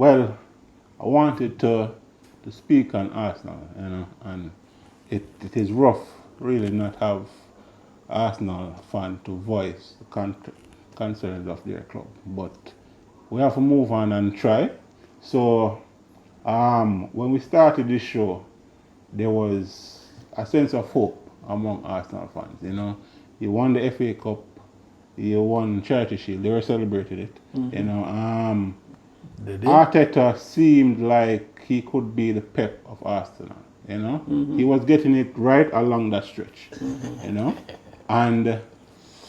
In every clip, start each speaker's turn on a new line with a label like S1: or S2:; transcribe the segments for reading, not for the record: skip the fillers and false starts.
S1: Well, I wanted to speak on Arsenal, and it is rough really not have Arsenal fan to voice the concerns of their club. But we have to move on and try. So when we started this show, there was a sense of hope among Arsenal fans. You won the FA Cup, you won Charity Shield, they were celebrating it.
S2: They did.
S1: Arteta seemed like he could be the Pep of Arsenal. He was getting it right along that stretch. And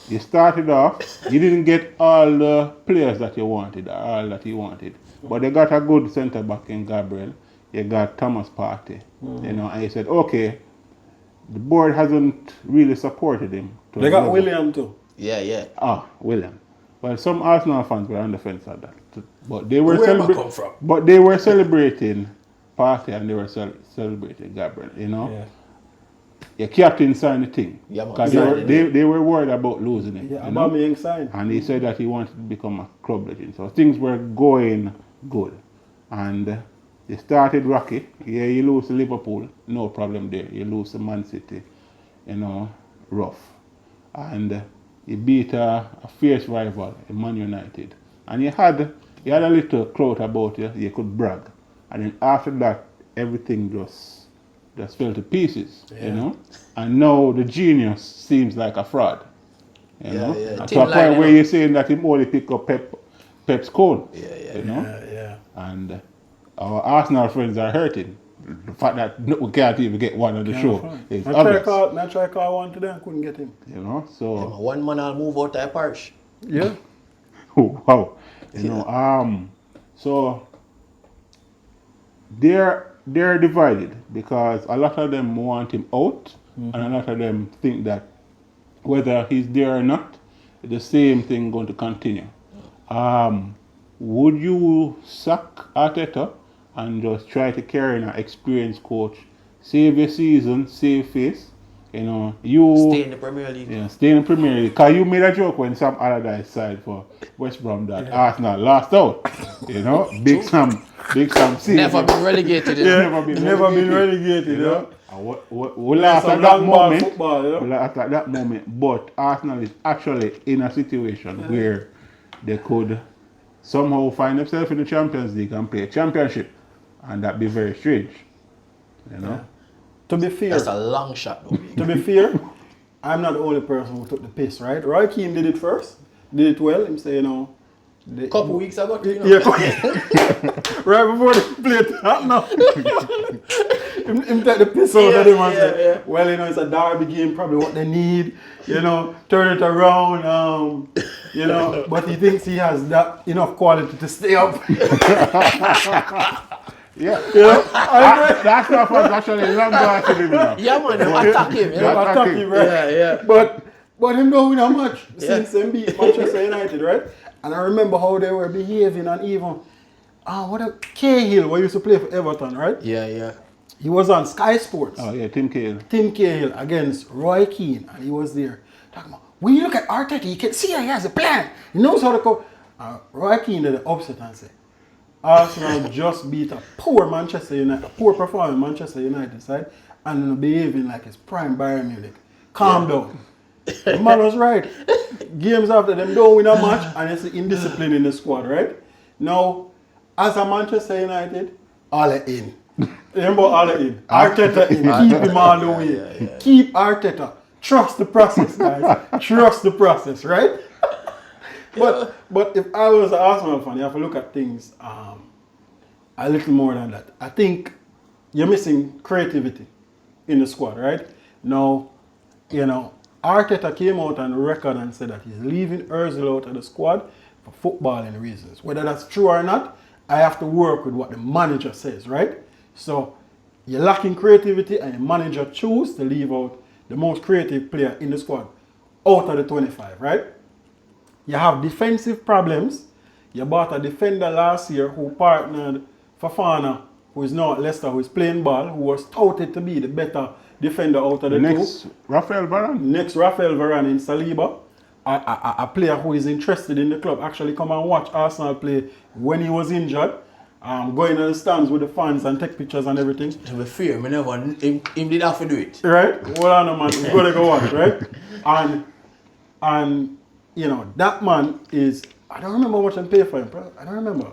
S1: you started off, you didn't get all the players that you wanted, all that he wanted, but they got a good centre back in Gabriel. You got Thomas Partey, and you said, okay, the board hasn't really supported him.
S2: They got William too.
S3: Yeah.
S1: William. Well, some Arsenal fans were on the fence at that, but they were
S2: come from?
S1: But they were celebrating Partey and they were celebrating Gabriel.
S2: Yeah.
S1: Your captain signed the thing.
S3: Yeah, man.
S1: Because they were worried about losing it.
S2: Yeah, Aubameyang signed.
S1: And he said that he wanted to become a club legend. So things were going good. And they started rocky. Yeah, you lose to Liverpool, no problem there. You lose to Man City, rough. And you beat a fierce rival in Man United. And you had a little clout about you. You could brag. And then after that, everything just fell to pieces, And now the genius seems like a fraud,
S3: Yeah.
S1: To a point where you're saying that he only pick up Pep's code,
S2: Yeah.
S1: And our Arsenal friends are hurting. The fact that we can't even get one on the show is obvious.
S2: I tried to call one today and couldn't get him.
S1: So
S3: one man I'll move out of parish.
S2: Yeah.
S1: Wow. So they're divided because a lot of them want him out, and a lot of them think that whether he's there or not, the same thing going to continue. Would you sack Arteta and just try to carry an experienced coach, save your season, save face? You
S3: Stay in the Premier League.
S1: Yeah, stay in the Premier League. Because you made a joke when Sam Allardyce signed for West Brom that Arsenal lost out. Big Sam seen
S3: Never been relegated.
S1: Never been relegated. We lost at that moment.
S2: Football,
S1: We lost at that moment. But Arsenal is actually in a situation where they could somehow find themselves in the Champions League and play a championship. And that'd be very strange.
S2: To be fair,
S3: That's a long shot though.
S2: to be fair, I'm not the only person who took the piss, right? Roy Keane did it first, did it well. Him say,
S3: Couple weeks ago,
S2: Yeah, right before they played Tottenham. him take the piss out of them and say, well, it's a derby game, probably what they need, turn it around, but he thinks he has that enough quality to stay up.
S1: That's not fun. Actually, long gone to him now.
S3: Yeah, man, attack him.
S2: Attack him, right?
S3: Yeah.
S2: But him don't win a match since them beat Manchester United, right? And I remember how they were behaving, and even Cahill, who used to play for Everton, right?
S3: Yeah.
S2: He was on Sky Sports.
S1: Oh yeah, Tim Cahill.
S2: Tim Cahill against Roy Keane, and he was there talking about, when you look at Arteta, you can see he has a plan. He knows how to go. Roy Keane did the upset and said, Arsenal just beat a poor performing Manchester United side, and behaving like it's prime Bayern Munich. Calm down. The man was right. Games after them don't win a match, and it's indiscipline in the squad, right? Now, as a Manchester United, all in. Remember, all in. Arteta in. Keep him all the way.
S3: Yeah.
S2: Keep Arteta. Trust the process, guys. Trust the process, right? But if I was an Arsenal fan, you have to look at things a little more than that. I think you're missing creativity in the squad, right? Now, Arteta came out on record and said that he's leaving Ozil out of the squad for footballing reasons. Whether that's true or not, I have to work with what the manager says, right? So you're lacking creativity, and the manager choose to leave out the most creative player in the squad out of the 25, right? You have defensive problems. You bought a defender last year who partnered Fofana, who is now at Leicester, who is playing ball, who was touted to be the better defender out of the
S1: Next,
S2: two.
S1: Rafael Varane.
S2: Next, Rafael Varane in Saliba, a player who is interested in the club, actually come and watch Arsenal play when he was injured. going to the stands with the fans and take pictures and everything.
S3: To be fair, me never, him did have to do it.
S2: Right? Hold on, man. We're going to go watch, right? And you know, that man is, I don't remember what I'm paying for him, bro. I don't remember.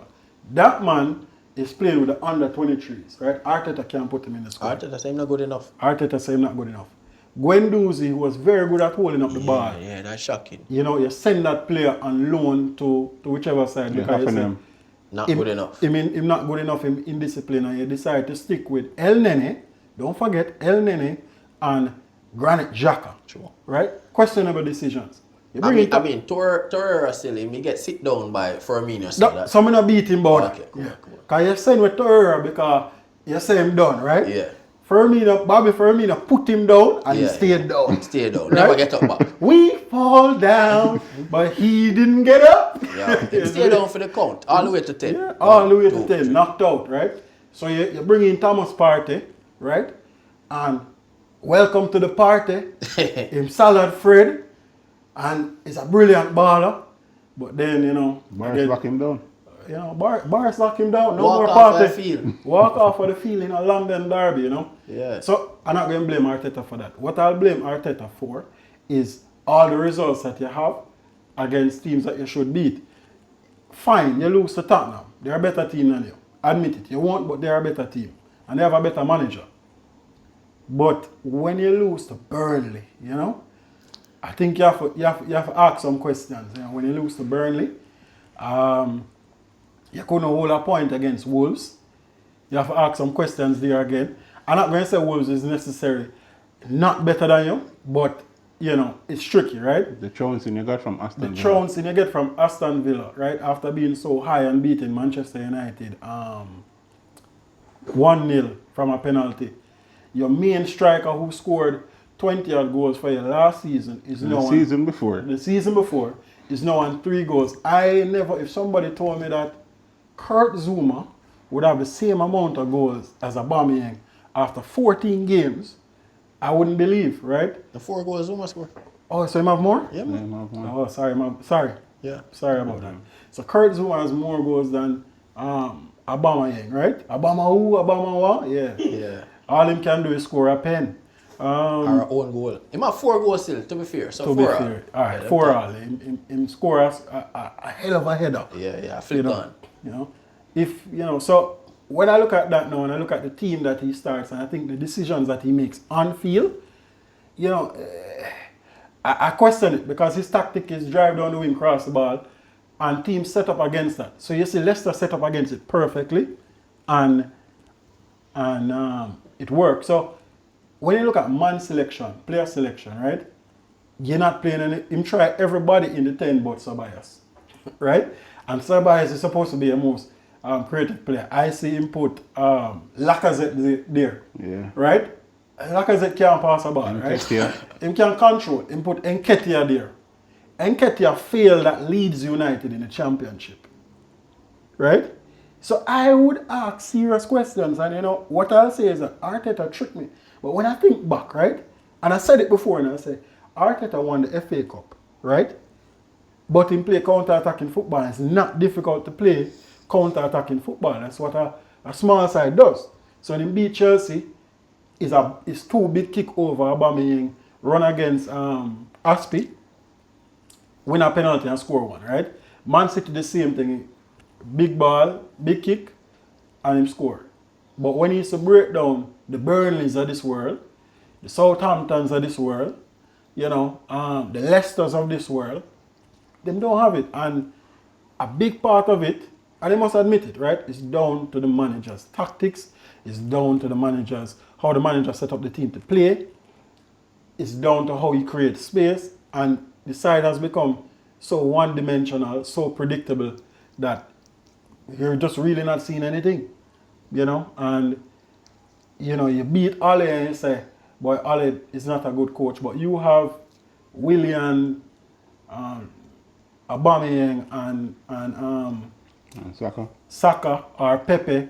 S2: That man is playing with the under 23s, right? Arteta can't put him in the squad.
S3: Arteta say him not good enough.
S2: Arteta say him not good enough. Guendouzi, who was very good at holding up the ball.
S3: Yeah, that's shocking.
S2: You know, you send that player on loan to whichever side.
S1: Yeah,
S2: Because you say,
S3: Not good enough.
S2: him not good enough in discipline, and you decide to stick with El Nene. Don't forget El Nene and Granit Xhaka.
S3: True.
S2: Right? Questionable decisions. You
S3: I
S2: bring it up.
S3: mean, Torreira still, he get sit down by Firmino. So
S2: No,
S3: that,
S2: some not beat him about
S3: Okay,
S2: that.
S3: cool,
S2: Yeah.
S3: cool.
S2: Because you send with Torreira because you say him done, right?
S3: Yeah.
S2: Bobby Firmino put him down and he
S3: Yeah,
S2: stayed down.
S3: Stay down.
S2: Right?
S3: Never get up back.
S2: We fall down, but he didn't get up.
S3: Yeah. Him stay down for the count. All the way to 10.
S2: Yeah, all the way to
S3: 1, 2,
S2: 10,
S3: 3.
S2: knocked out, right? So you bring in Thomas Partey, right? And welcome to the party. Him Salad Fred, and he's a brilliant baller. But then, you know,
S1: Barnes
S2: again,
S1: lock him down.
S2: you know, Barnes lock him down. No
S3: Walk
S2: more
S3: off
S2: party.
S3: the field.
S2: Walk off of the field in a London derby, you know.
S3: Yeah.
S2: So I'm not going to blame Arteta for that. What I'll blame Arteta for is all the results that you have against teams that you should beat. Fine, you lose to Tottenham. They're a better team than you. Admit it. You won't, but they're a better team. And they have a better manager. But when you lose to Burnley, you know, I think you have to ask some questions. You know, when you lose to Burnley, you couldn't hold a point against Wolves. You have to ask some questions there again. I'm not going to say Wolves is necessarily not better than you, but, you know, it's tricky, right?
S1: The trouncing you got from Aston Villa.
S2: The trouncing you get from Aston Villa, right? After being so high and beating Manchester United 1-0 from a penalty. Your main striker who scored 20 odd goals for you last season is now
S1: The season before.
S2: the season before is now on 3 goals. I never, if somebody told me that Kurt Zuma would have the same amount of goals as Aubameyang after 14 games, I wouldn't believe, right?
S3: The 4 goals Zuma score.
S2: Oh, so you have more?
S3: Yeah,
S1: Yeah,
S3: man.
S1: man.
S2: Oh, sorry.
S3: Yeah.
S2: Sorry about that. So Kurt Zuma has more goals than Aubameyang, right? Obama who? Obama what? Yeah.
S3: Yeah.
S2: All him can do is score a pen.
S3: Our own goal. He have 4 goals still, to be fair. So
S2: To be
S3: 4
S2: fair. All right,
S3: Yeah,
S2: 4 all. Him score a hell of a header.
S3: Yeah,
S2: You
S3: flip
S2: know,
S3: on.
S2: you know, if you know, so when I look at that now and I look at the team that he starts and I think the decisions that he makes on field, you know, I question it because his tactic is drive down the wing, cross the ball, and teams set up against that. So you see Leicester set up against it perfectly, and it works. So when you look at man selection, player selection, right? You're not playing any. Him try everybody in the 10 but Ceballos, right? And Ceballos is supposed to be a most creative player. I see him put Lacazette there,
S1: Yeah.
S2: right? Lacazette can't pass a ball, right?
S1: Nketiah.
S2: Him can control. Him put Nketiah there. Nketiah failed at Leeds United in the championship, right? So I would ask serious questions, and you know what I'll say is that Arteta tricked me. But when I think back, right, and I said it before, and I say Arteta won the FA Cup, right? But in play counter-attacking football, it's not difficult to play counter-attacking football. That's what a small side does. So when he beat Chelsea, it's 2 big kick over Aubameyang, run against Aspi, win a penalty and score 1, right? Man City the same thing. Big ball, big kick, and him score. But when he used to break down the Burnleys of this world, the Southamptons of this world, you know, the Leicesters of this world, them don't have it. And a big part of it, and they must admit it, right, is down to the manager's tactics, it's down to the manager's, how the manager set up the team to play, it's down to how he creates space, and the side has become so one-dimensional, so predictable that you're just really not seeing anything, you know. And you know, you beat Ole and you say, boy, Ole is not a good coach, but you have Willian, Aubameyang and Saka or Pepe.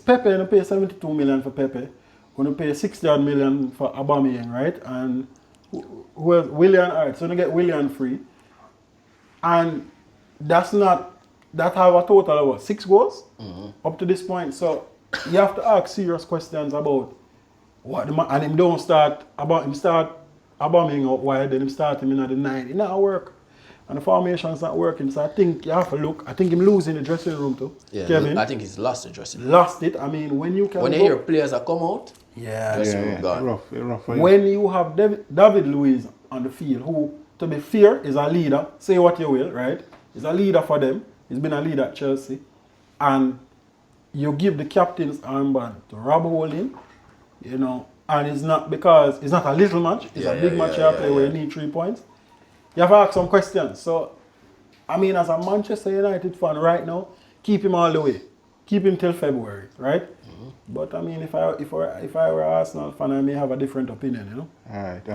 S2: Pepe pay 72 million for Pepe. Gonna pay 60 odd million for Aubameyang, right? And who else? Willian, alright, so you get Willian free. And that's not that have a total of what, 6 goals up to this point. So you have to ask serious questions about what the man, and him don't start about him start bombing out wide, then him start him in at the 9. It not work. And the formation's not working. So I think you have to look. I think him losing the dressing room too.
S3: Yeah,
S2: Kevin.
S3: I think he's lost the dressing room.
S2: Lost it. I mean, when you can
S3: When you
S2: go,
S3: hear players that come out,
S2: yeah,
S3: dressing room gone.
S1: Rough for you.
S2: when you have David Luiz on the field, who, to be fair, is a leader, say what you will, right? He's a leader for them. He's been a leader at Chelsea. And you give the captain's armband to Rob Holding, you know, and it's not because it's not a little match, it's a big match you play where you need 3 points. You have to ask some questions. So, I mean, as a Manchester United fan right now, keep him all the way. Keep him till February, right? But I mean, if I were an Arsenal fan, I may have a different opinion, you know?
S1: All right.